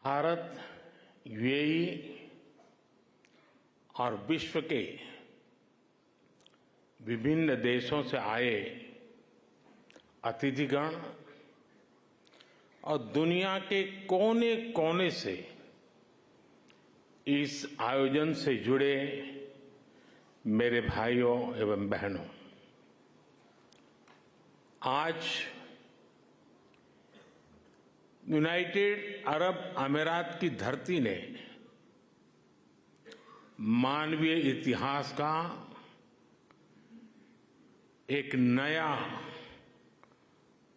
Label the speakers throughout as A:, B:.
A: Bharat, UAE और विश्व के विभिन्न देशों से आए अतिथिगण और दुनिया के कोने कोने से इस आयोजन से जुड़े मेरे भाइयों एवं बहनों, आज यूनाइटेड अरब अमीरात की धरती ने मानवीय इतिहास का एक नया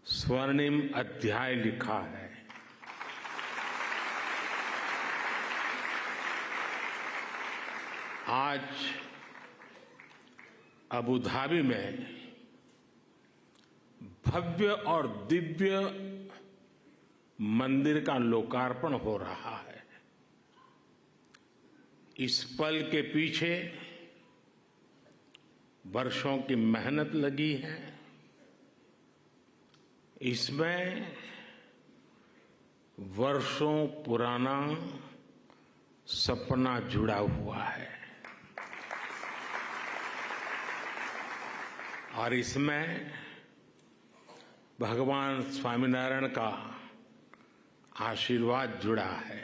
A: स्वर्णिम अध्याय लिखा है। आज अबू धाबी में भव्य और दिव्य मंदिर का लोकार्पण हो रहा है। इस पल के पीछे वर्षों की मेहनत लगी है। इसमें वर्षों पुराना सपना जुड़ा हुआ है और इसमें भगवान स्वामीनारायण का आशीर्वाद जुड़ा है।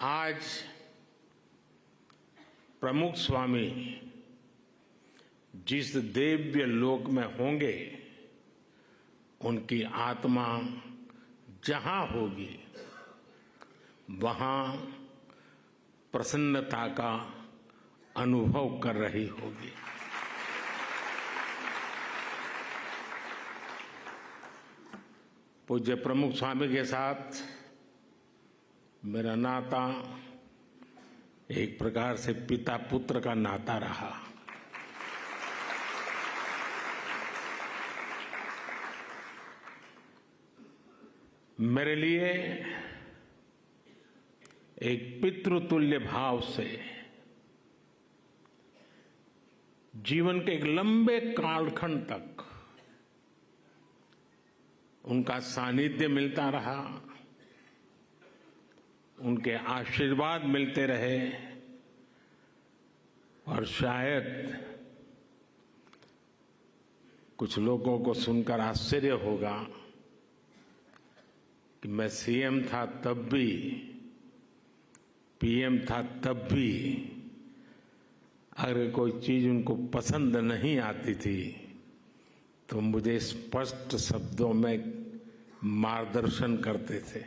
A: आज प्रमुख स्वामी जिस दिव्य लोक में होंगे, उनकी आत्मा जहां होगी वहां प्रसन्नता का अनुभव कर रही होगी। पूज्य प्रमुख स्वामी के साथ मेरा नाता एक प्रकार से पिता पुत्र का नाता रहा। मेरे लिए एक पितृतुल्य भाव से जीवन के एक लंबे कालखंड तक उनका सानिध्य मिलता रहा, उनके आशीर्वाद मिलते रहे और शायद कुछ लोगों को सुनकर आश्चर्य होगा कि मैं सीएम था तब भी, पीएम था तब भी अगर कोई चीज उनको पसंद नहीं आती थी तो मुझे स्पष्ट शब्दों में मार्गदर्शन करते थे।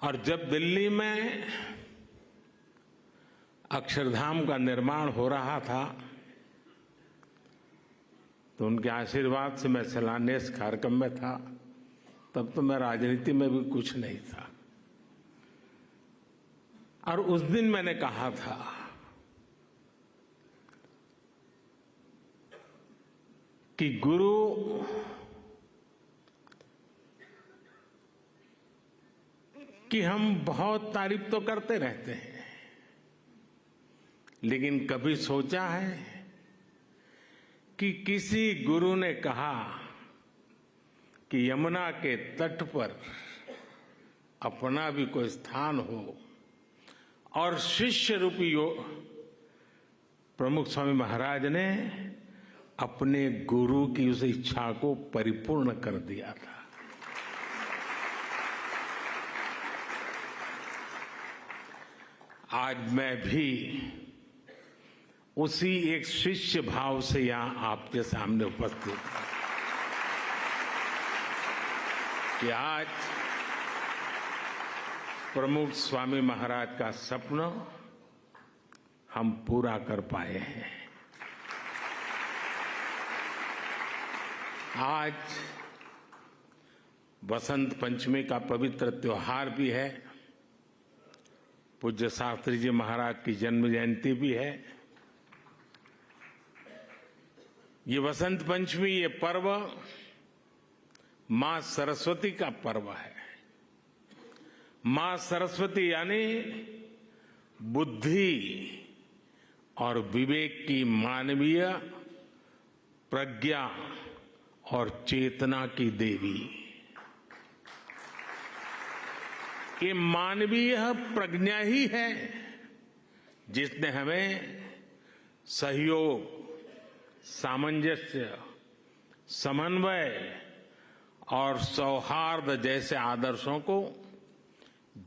A: और जब दिल्ली में अक्षरधाम का निर्माण हो रहा था तो उनके आशीर्वाद से मैं शिलान्यास कार्यक्रम में था। तब तो मैं राजनीति में भी कुछ नहीं था और उस दिन मैंने कहा था कि गुरु की हम बहुत तारीफ तो करते रहते हैं, लेकिन कभी सोचा है कि किसी गुरु ने कहा कि यमुना के तट पर अपना भी कोई स्थान हो और शिष्य रूपी प्रमुख स्वामी महाराज ने अपने गुरु की उस इच्छा को परिपूर्ण कर दिया था। आज मैं भी उसी एक शिष्य भाव से यहां आपके सामने उपस्थित हूं कि आज प्रमुख स्वामी महाराज का सपना हम पूरा कर पाए हैं। आज बसंत पंचमी का पवित्र त्योहार भी है, पूज्य शास्त्री जी महाराज की जन्म जयंती भी है। ये बसंत पंचमी, ये पर्व मां सरस्वती का पर्व है। मां सरस्वती यानी बुद्धि और विवेक की मानवीय प्रज्ञा और चेतना की देवी। ये मानवीय प्रज्ञा ही है जिसने हमें सहयोग, सामंजस्य, समन्वय और सौहार्द जैसे आदर्शों को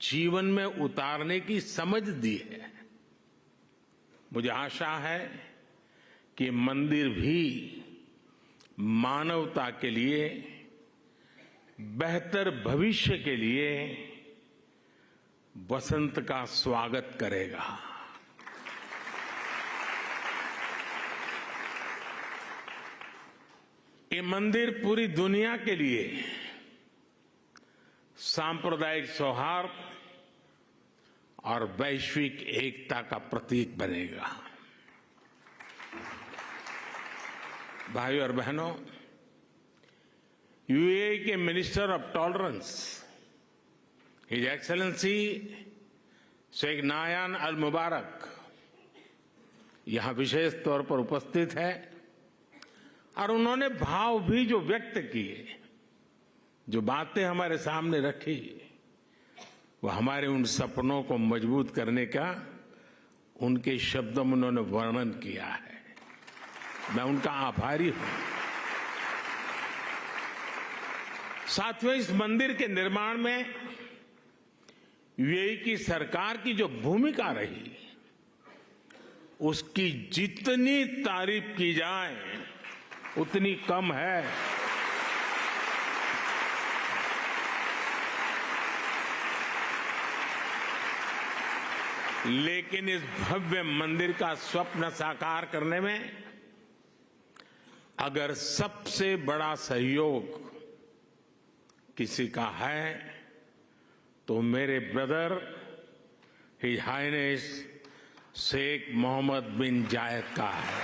A: जीवन में उतारने की समझ दी है। मुझे आशा है कि मंदिर भी मानवता के लिए, बेहतर भविष्य के लिए वसंत का स्वागत करेगा। ये मंदिर पूरी दुनिया के लिए सांप्रदायिक सौहार्द और वैश्विक एकता का प्रतीक बनेगा। भाइयों और बहनों, यूएई के minister of tolerance his excellency Sheikh Nahyan Al Mubarak यहां विशेष तौर पर उपस्थित है और उन्होंने भाव भी जो व्यक्त किए, जो बातें हमारे सामने रखी, वो हमारे उन सपनों को मजबूत करने का उनके शब्दों में उन्होंने वर्णन किया है। मैं उनका आभारी हूं। साथियों, इस मंदिर के निर्माण में यूएई की सरकार की जो भूमिका रही, उसकी जितनी तारीफ की जाए उतनी कम है। लेकिन इस भव्य मंदिर का स्वप्न साकार करने में अगर सबसे बड़ा सहयोग किसी का है तो मेरे brother his highness Sheikh Mohammed bin Zayed का है।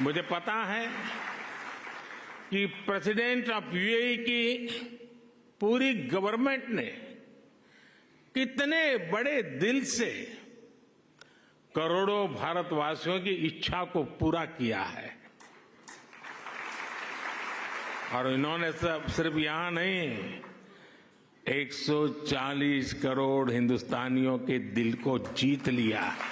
A: मुझे पता है कि प्रेसिडेंट ऑफ यूएई की पूरी गवर्नमेंट ने कितने बड़े दिल से करोड़ों भारतवासियों की इच्छा को पूरा किया है। और इन्होंने सिर्फ यहां नहीं, 140 करोड़ हिंदुस्तानियों के दिल को जीत लिया है।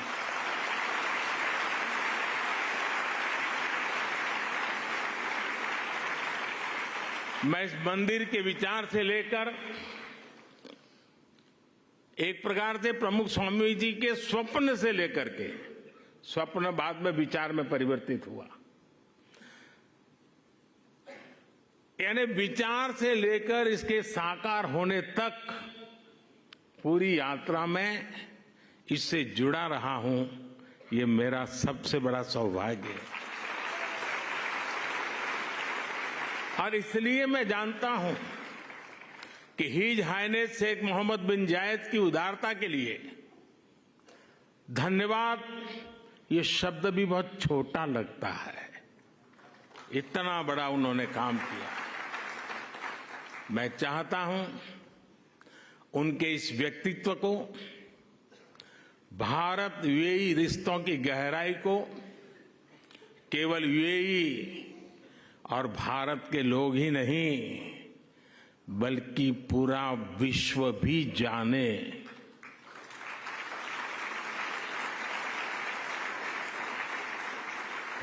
A: मैं इस मंदिर के विचार से लेकर एक प्रकार से प्रमुख स्वामी जी के स्वप्न से लेकर के, स्वप्न बाद में विचार में परिवर्तित हुआ, यानी विचार से लेकर इसके साकार होने तक पूरी यात्रा में इससे जुड़ा रहा हूं। ये मेरा सबसे बड़ा सौभाग्य है और इसलिए मैं जानता हूं कि his highness Sheikh Mohammed bin जायद की उदारता के लिए धन्यवाद ये शब्द भी बहुत छोटा लगता है। इतना बड़ा उन्होंने काम किया। मैं चाहता हूं उनके इस व्यक्तित्व को, भारत यूएई रिश्तों की गहराई को केवल यूएई और भारत के लोग ही नहीं बल्कि पूरा विश्व भी जाने।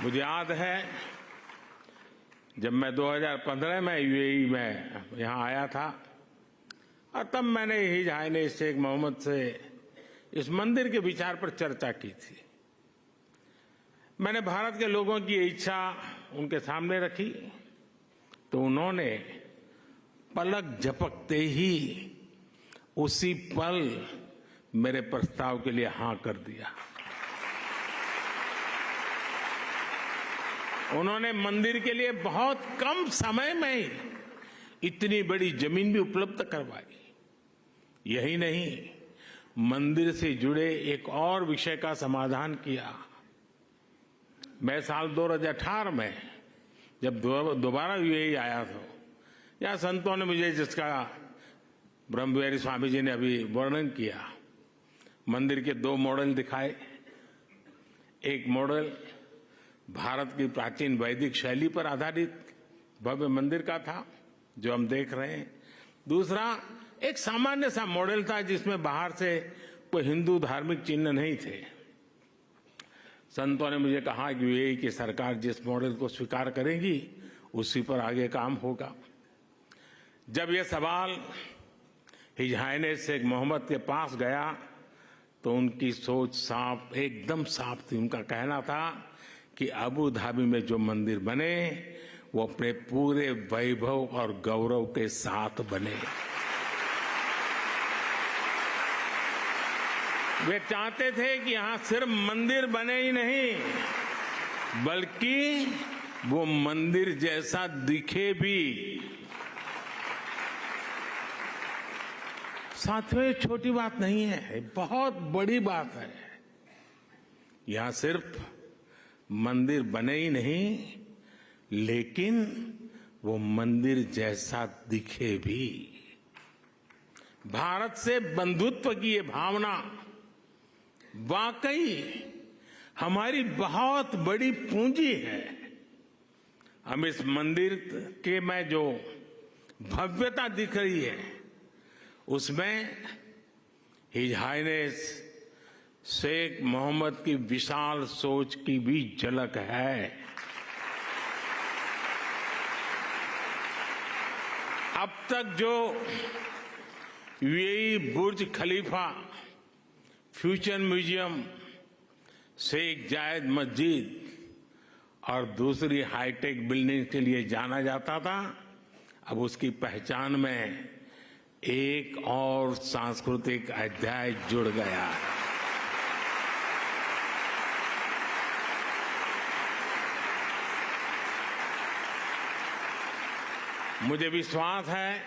A: मुझे याद है जब मैं 2015 में यूएई में यहां आया था और तब मैंने हिज हाइनेस शेख मोहम्मद से इस मंदिर के विचार पर चर्चा की थी। मैंने भारत के लोगों की इच्छा उनके सामने रखी तो उन्होंने पलक झपकते ही उसी पल मेरे प्रस्ताव के लिए हां कर दिया। उन्होंने मंदिर के लिए बहुत कम समय में ही इतनी बड़ी जमीन भी उपलब्ध करवाई। यही नहीं, मंदिर से जुड़े एक और विषय का समाधान किया। मैं साल 2018 में जब दोबारा यूएई आया था, या संतों ने मुझे जिसका ब्रह्मविहारी स्वामी जी ने अभी वर्णन किया, मंदिर के 2 मॉडल दिखाए। एक मॉडल भारत की प्राचीन वैदिक शैली पर आधारित भव्य मंदिर का था जो हम देख रहे हैं। दूसरा एक सामान्य सा मॉडल था जिसमें बाहर से कोई हिंदू धार्मिक चिन्ह नहीं थे। संतों ने मुझे कहा कि यूएई की सरकार जिस मॉडल को स्वीकार करेगी उसी पर आगे काम होगा। जब यह सवाल हिज हाइनेस शेख मोहम्मद के पास गया तो उनकी सोच साफ, एकदम साफ थी। उनका कहना था कि अबू धाबी में जो मंदिर बने वो अपने पूरे वैभव और गौरव के साथ बने। वे चाहते थे कि यहां सिर्फ मंदिर बने ही नहीं बल्कि वो मंदिर जैसा दिखे भी। साथियों, ये छोटी बात नहीं है, बहुत बड़ी बात है। यहां सिर्फ मंदिर बने ही नहीं लेकिन वो मंदिर जैसा दिखे भी। भारत से बंधुत्व की ये भावना वाकई हमारी बहुत बड़ी पूंजी है। हम इस मंदिर के में जो भव्यता दिख रही है उसमें हिज हाइनेस शेख मोहम्मद की विशाल सोच की भी झलक है। अब तक जो यूएई बुर्ज खलीफा, फ्यूचर म्यूजियम, शेख जायद मस्जिद और दूसरी हाईटेक बिल्डिंग के लिए जाना जाता था, अब उसकी पहचान में एक और सांस्कृतिक अध्याय जुड़ गया है। मुझे विश्वास है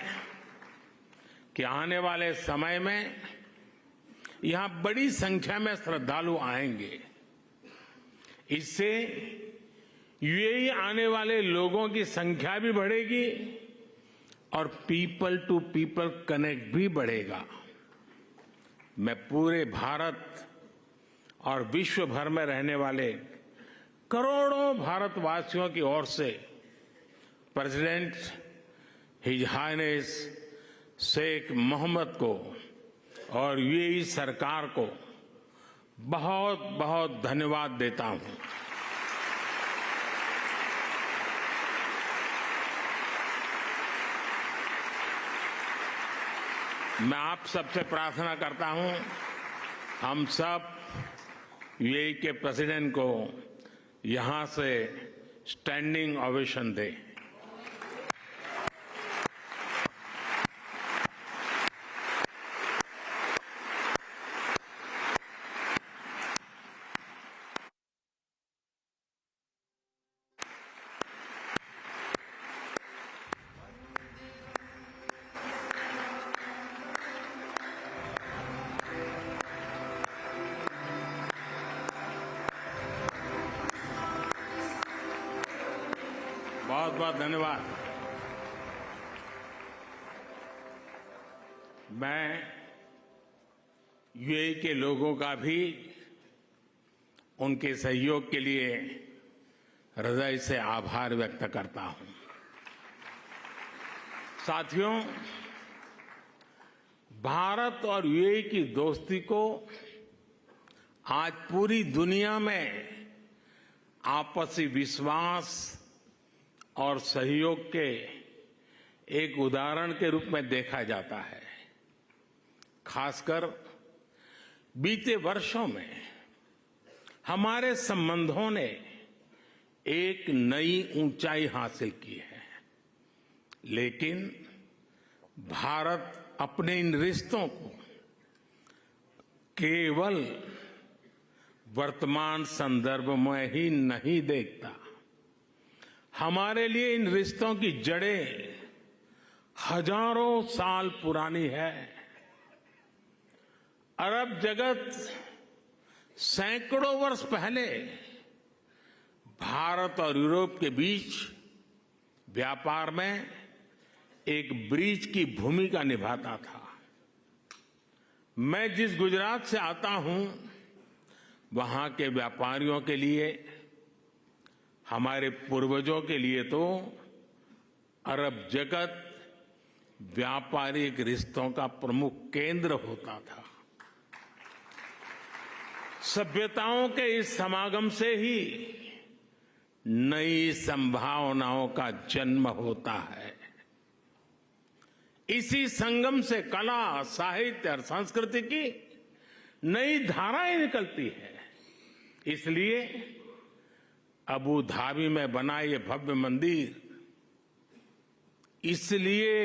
A: कि आने वाले समय में यहां बड़ी संख्या में श्रद्धालु आएंगे। इससे यूएई आने वाले लोगों की संख्या भी बढ़ेगी और पीपल टू पीपल कनेक्ट भी बढ़ेगा। मैं पूरे भारत और विश्व भर में रहने वाले करोड़ों भारतवासियों की ओर से president his highness Sheikh Mohammed को और यूएई सरकार को बहुत बहुत धन्यवाद देता हूं। मैं आप सबसे प्रार्थना करता हूं, हम सब यूएई के प्रेसिडेंट को यहां से स्टैंडिंग ओवेशन दें। बहुत बहुत धन्यवाद। मैं यूएई के लोगों का भी उनके सहयोग के लिए हृदय से आभार व्यक्त करता हूं। साथियों, भारत और यूएई की दोस्ती को आज पूरी दुनिया में आपसी विश्वास और सहयोग के एक उदाहरण के रूप में देखा जाता है। खासकर बीते वर्षों में हमारे संबंधों ने एक नई ऊंचाई हासिल की है, लेकिन भारत अपने इन रिश्तों को केवल वर्तमान संदर्भ में ही नहीं देखता। हमारे लिए इन रिश्तों की जड़ें हजारों साल पुरानी है। अरब जगत सैकड़ों वर्ष पहले भारत और यूरोप के बीच व्यापार में एक ब्रिज की भूमिका निभाता था। मैं जिस गुजरात से आता हूं, वहां के व्यापारियों के लिए, हमारे पूर्वजों के लिए तो अरब जगत व्यापारिक रिश्तों का प्रमुख केंद्र होता था। सभ्यताओं के इस समागम से ही नई संभावनाओं का जन्म होता है। इसी संगम से कला, साहित्य और संस्कृति की नई धाराएं निकलती है। इसलिए अबू धाबी में बना ये भव्य मंदिर इसलिए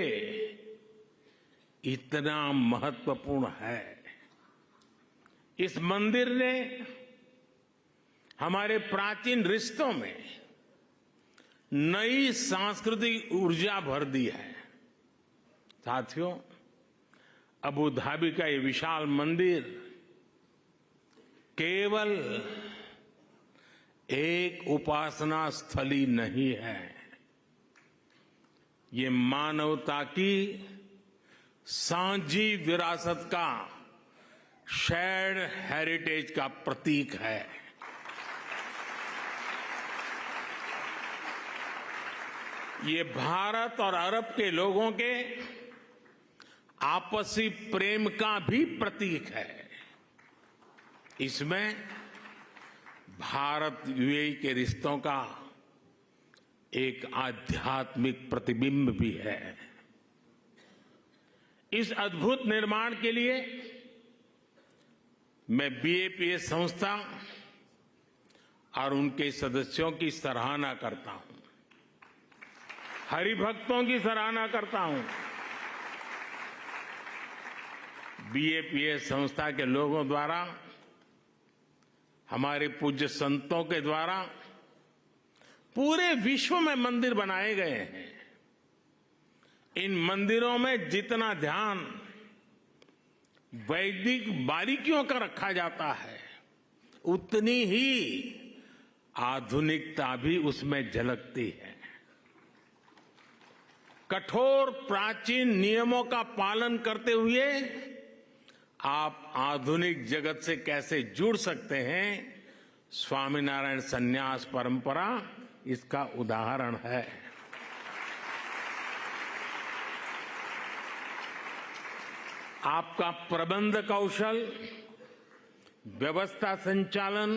A: इतना महत्वपूर्ण है। इस मंदिर ने हमारे प्राचीन रिश्तों में नई सांस्कृतिक ऊर्जा भर दी है। साथियों, अबू धाबी का ये विशाल मंदिर केवल एक उपासना स्थली नहीं है, ये मानवता की सांझी विरासत का, शेयर्ड हेरिटेज का प्रतीक है। ये भारत और अरब के लोगों के आपसी प्रेम का भी प्रतीक है। इसमें भारत यूएई के रिश्तों का एक आध्यात्मिक प्रतिबिंब भी है। इस अद्भुत निर्माण के लिए मैं बीएपीएस संस्था और उनके सदस्यों की सराहना करता हूं, हरिभक्तों की सराहना करता हूं। बीएपीएस संस्था के लोगों द्वारा, हमारे पूज्य संतों के द्वारा पूरे विश्व में मंदिर बनाए गए हैं। इन मंदिरों में जितना ध्यान वैदिक बारीकियों का रखा जाता है, उतनी ही आधुनिकता भी उसमें झलकती है। कठोर प्राचीन नियमों का पालन करते हुए आप आधुनिक जगत से कैसे जुड़ सकते हैं, स्वामीनारायण संन्यास परंपरा इसका उदाहरण है। आपका प्रबंध कौशल, व्यवस्था संचालन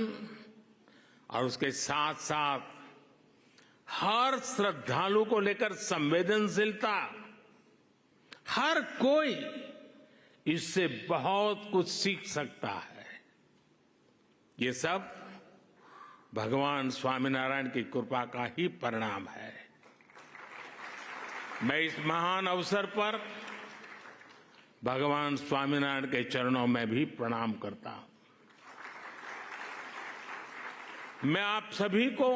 A: और उसके साथ साथ हर श्रद्धालु को लेकर संवेदनशीलता, हर कोई इससे बहुत कुछ सीख सकता है। ये सब भगवान स्वामीनारायण की कृपा का ही परिणाम है। मैं इस महान अवसर पर भगवान स्वामीनारायण के चरणों में भी प्रणाम करता हूं। मैं आप सभी को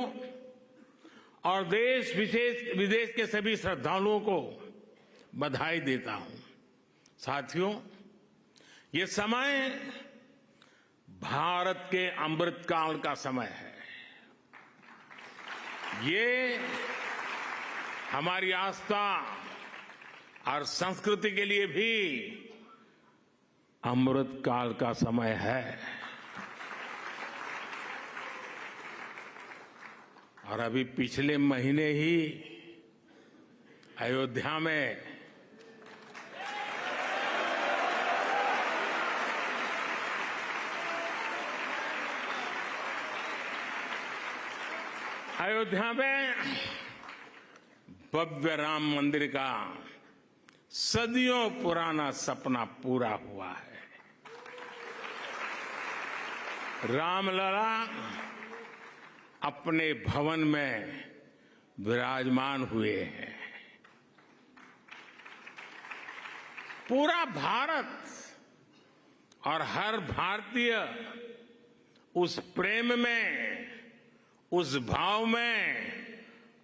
A: और देश विदेश के सभी श्रद्धालुओं को बधाई देता हूं। साथियों, ये समय भारत के अमृतकाल का समय है। ये हमारी आस्था और संस्कृति के लिए भी अमृतकाल का समय है। और अभी पिछले महीने ही अयोध्या में भव्य राम मंदिर का सदियों पुराना सपना पूरा हुआ है। रामलला अपने भवन में विराजमान हुए हैं। पूरा भारत और हर भारतीय उस प्रेम में, उस भाव में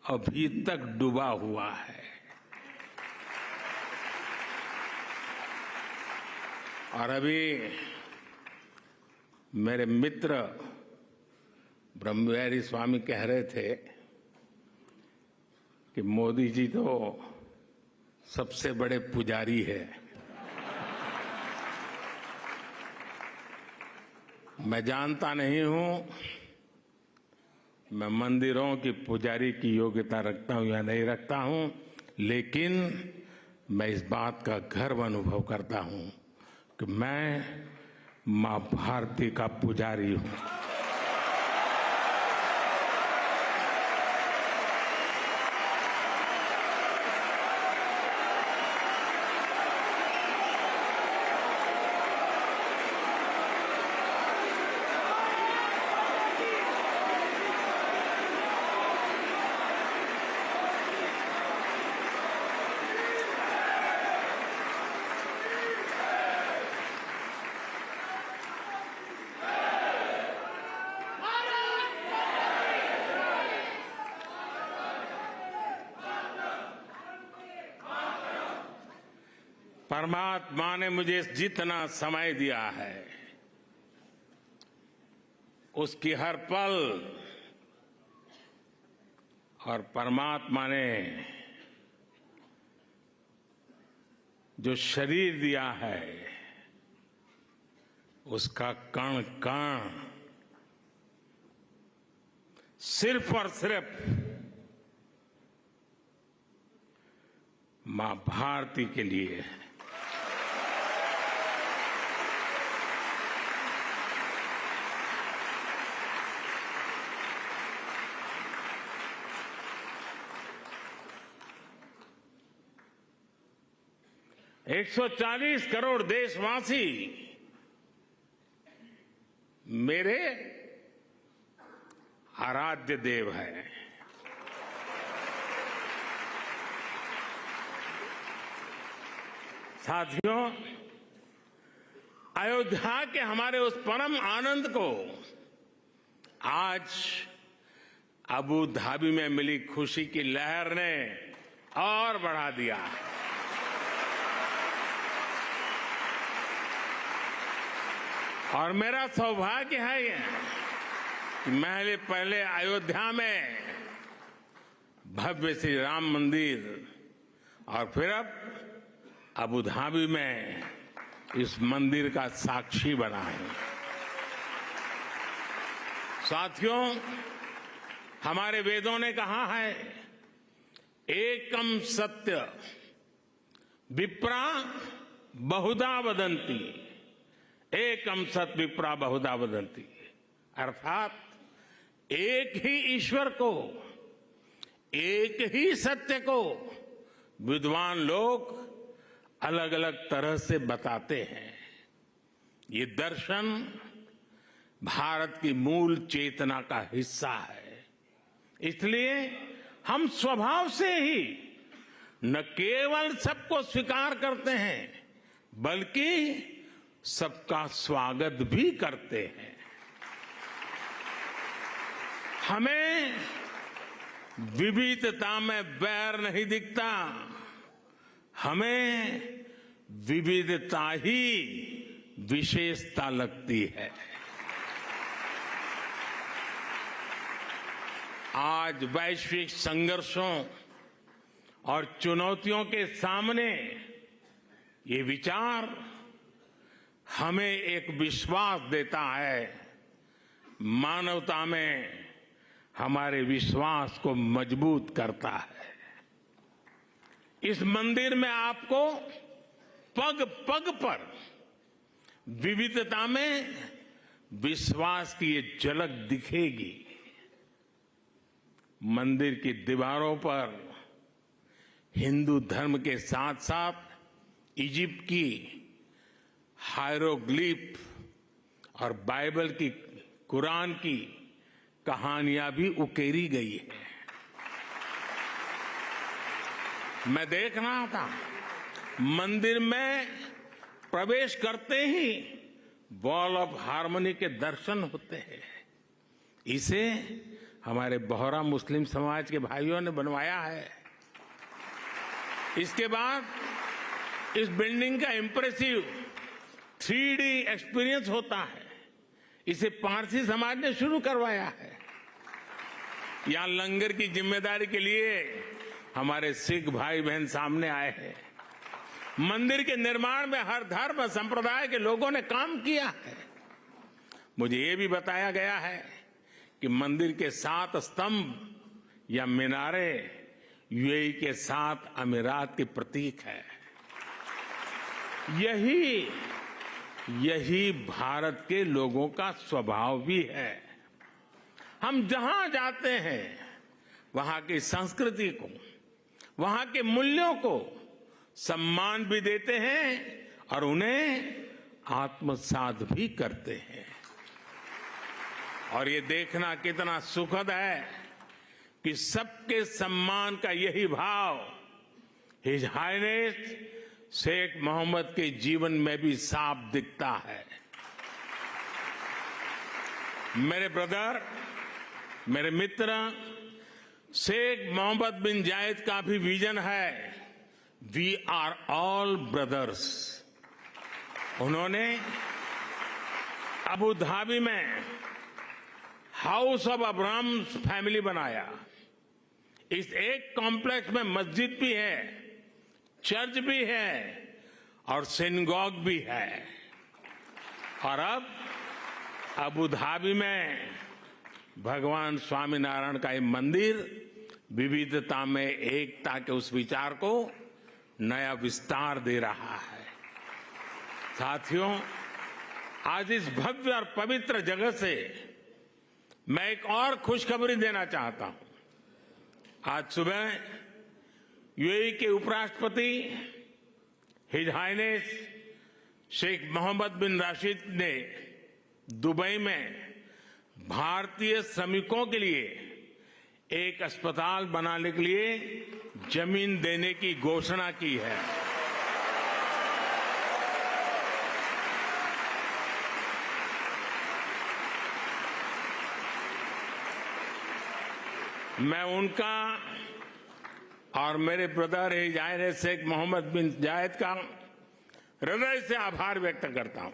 A: अभी तक डूबा हुआ है। और अभी मेरे मित्र ब्रह्मविहारी स्वामी कह रहे थे कि मोदी जी तो सबसे बड़े पुजारी है। मैं जानता नहीं हूं मैं मंदिरों की पुजारी की योग्यता रखता हूं या नहीं रखता हूं, लेकिन मैं इस बात का गर्व अनुभव करता हूं कि मैं मां भारती का पुजारी हूं। परमात्मा ने मुझे जितना समय दिया है उसकी हर पल, और परमात्मा ने जो शरीर दिया है उसका कण कण सिर्फ और सिर्फ मां भारती के लिए है। एक 140 करोड़ देशवासी मेरे आराध्य देव हैं। साथियों, अयोध्या के हमारे उस परम आनंद को आज अबू धाबी में मिली खुशी की लहर ने और बढ़ा दिया है। और मेरा सौभाग्य है ये कि मैं पहले अयोध्या में भव्य श्री राम मंदिर और फिर अब अबू धाबी में इस मंदिर का साक्षी बना है। साथियों, हमारे वेदों ने कहा है, एकम सत्य विप्रा बहुधा वदंती, एकम सत विप्रा बहुधा वदंती, अर्थात एक ही ईश्वर को, एक ही सत्य को विद्वान लोग अलग अलग तरह से बताते हैं। ये दर्शन भारत की मूल चेतना का हिस्सा है। इसलिए हम स्वभाव से ही न केवल सबको स्वीकार करते हैं बल्कि सबका स्वागत भी करते हैं। हमें विविधता में बैर नहीं दिखता, हमें विविधता ही विशेषता लगती है। आज वैश्विक संघर्षों और चुनौतियों के सामने ये विचार हमें एक विश्वास देता है, मानवता में हमारे विश्वास को मजबूत करता है। इस मंदिर में आपको पग पग पर विविधता में विश्वास की ये झलक दिखेगी। मंदिर की दीवारों पर हिंदू धर्म के साथ साथ इजिप्ट की हायरोग्लिफ और बाइबल की, कुरान की कहानियां भी उकेरी गई है। मैं देख रहा था, मंदिर में प्रवेश करते ही वॉल ऑफ हार्मनी के दर्शन होते हैं। इसे हमारे बोहरा मुस्लिम समाज के भाइयों ने बनवाया है। इसके बाद इस बिल्डिंग का इंप्रेसिव 3D एक्सपीरियंस होता है। इसे पारसी समाज ने शुरू करवाया है। यहां लंगर की जिम्मेदारी के लिए हमारे सिख भाई बहन सामने आए हैं। मंदिर के निर्माण में हर धर्म संप्रदाय के लोगों ने काम किया है। मुझे ये भी बताया गया है कि मंदिर के 7 स्तंभ या मीनारे यूएई के 7 अमीरात के प्रतीक है। यही भारत के लोगों का स्वभाव भी है। हम जहां जाते हैं वहां की संस्कृति को, वहां के मूल्यों को सम्मान भी देते हैं और उन्हें आत्मसात भी करते हैं। और ये देखना कितना सुखद है कि सबके सम्मान का यही भाव हिज हाइनेस शेख मोहम्मद के जीवन में भी साफ दिखता है। मेरे ब्रदर, मेरे मित्र, शेख मोहम्मद बिन जायद का भी विजन है वी आर ऑल ब्रदर्स। उन्होंने अबू धाबी में हाउस ऑफ अब्राहम फैमिली बनाया। इस एक कॉम्प्लेक्स में मस्जिद भी है, चर्च भी है और सिनगॉग भी है। और अब अबू धाबी में भगवान स्वामीनारायण का ये मंदिर विविधता में एकता के उस विचार को नया विस्तार दे रहा है। साथियों, आज इस भव्य और पवित्र जगह से मैं एक और खुशखबरी देना चाहता हूं। आज सुबह यूएई के उपराष्ट्रपति हिज हाइनेस शेख मोहम्मद बिन राशिद ने दुबई में भारतीय श्रमिकों के लिए एक अस्पताल बनाने के लिए जमीन देने की घोषणा की है। मैं उनका और मेरे brother his highness Sheikh Mohammed bin Zayed का हृदय से आभार व्यक्त करता हूं।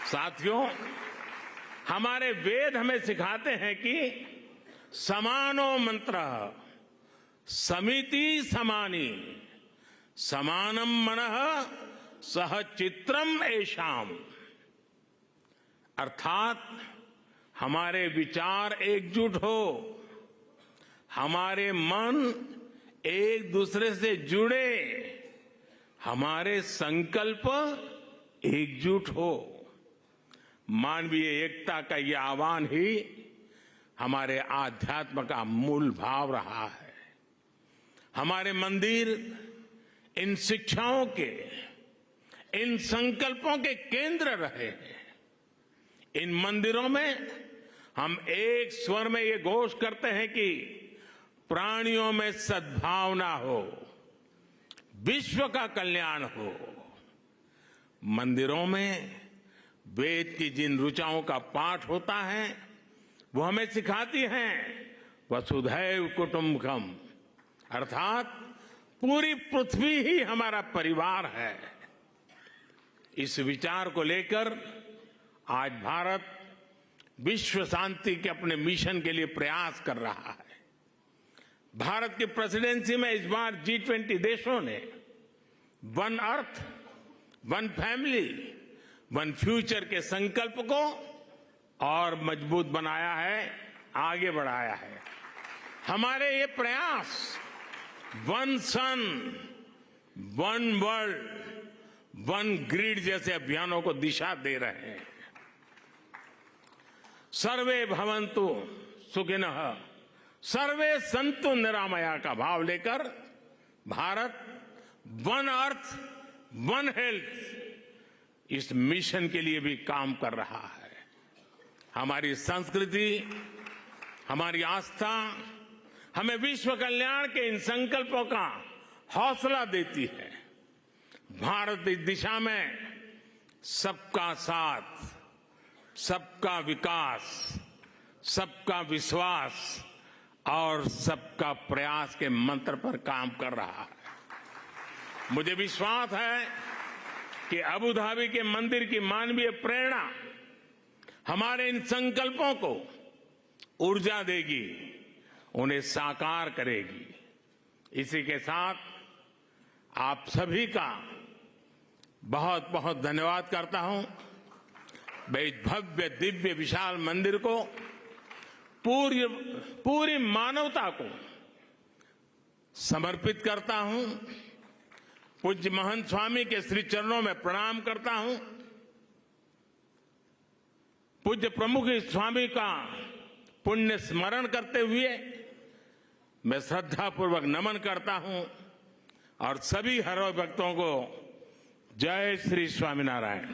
A: साथियों, हमारे वेद हमें सिखाते हैं कि समानो मंत्रः समिति समानी समानम मनः सह चित्रम एषाम। अर्थात हमारे विचार एकजुट हो, हमारे मन एक दूसरे से जुड़े, हमारे संकल्प एकजुट हो। मानवीय एकता का यह आह्वान ही हमारे आध्यात्म का मूल भाव रहा है। हमारे मंदिर इन शिक्षाओं के, इन संकल्पों के केंद्र रहे हैं। इन मंदिरों में हम एक स्वर में ये घोष करते हैं कि प्राणियों में सद्भावना हो, विश्व का कल्याण हो। मंदिरों में वेद की जिन ऋचाओं का पाठ होता है वो हमें सिखाती हैं वसुधैव कुटुंबकम, अर्थात पूरी पृथ्वी ही हमारा परिवार है। इस विचार को लेकर आज भारत विश्व शांति के अपने मिशन के लिए प्रयास कर रहा है। भारत की प्रेसिडेंसी में इस बार G20 देशों ने one earth, one family, one future के संकल्प को और मजबूत बनाया है, आगे बढ़ाया है। हमारे ये प्रयास वन सन, वन वर्ल्ड, वन ग्रिड जैसे अभियानों को दिशा दे रहे हैं। सर्वे भवन्तु सुखिनः, सर्वे सन्तु निरामया का भाव लेकर Bharat one earth, one health इस मिशन के लिए भी काम कर रहा है। हमारी संस्कृति, हमारी आस्था हमें विश्व कल्याण के इन संकल्पों का हौसला देती है। भारत इस दिशा में सबका साथ, सबका विकास, सबका विश्वास और सबका प्रयास के मंत्र पर काम कर रहा है। मुझे विश्वास है कि अबू धाबी के मंदिर की मानवीय प्रेरणा हमारे इन संकल्पों को ऊर्जा देगी, उन्हें साकार करेगी। इसी के साथ आप सभी का बहुत बहुत धन्यवाद करता हूं। मैं इस भव्य दिव्य विशाल मंदिर को पूरी मानवता को समर्पित करता हूं। पूज्य महंत स्वामी के श्री चरणों में प्रणाम करता हूं। पूज्य प्रमुख स्वामी का पुण्य स्मरण करते हुए मैं श्रद्धापूर्वक नमन करता हूं और सभी हर भक्तों को जय श्री स्वामीनारायण।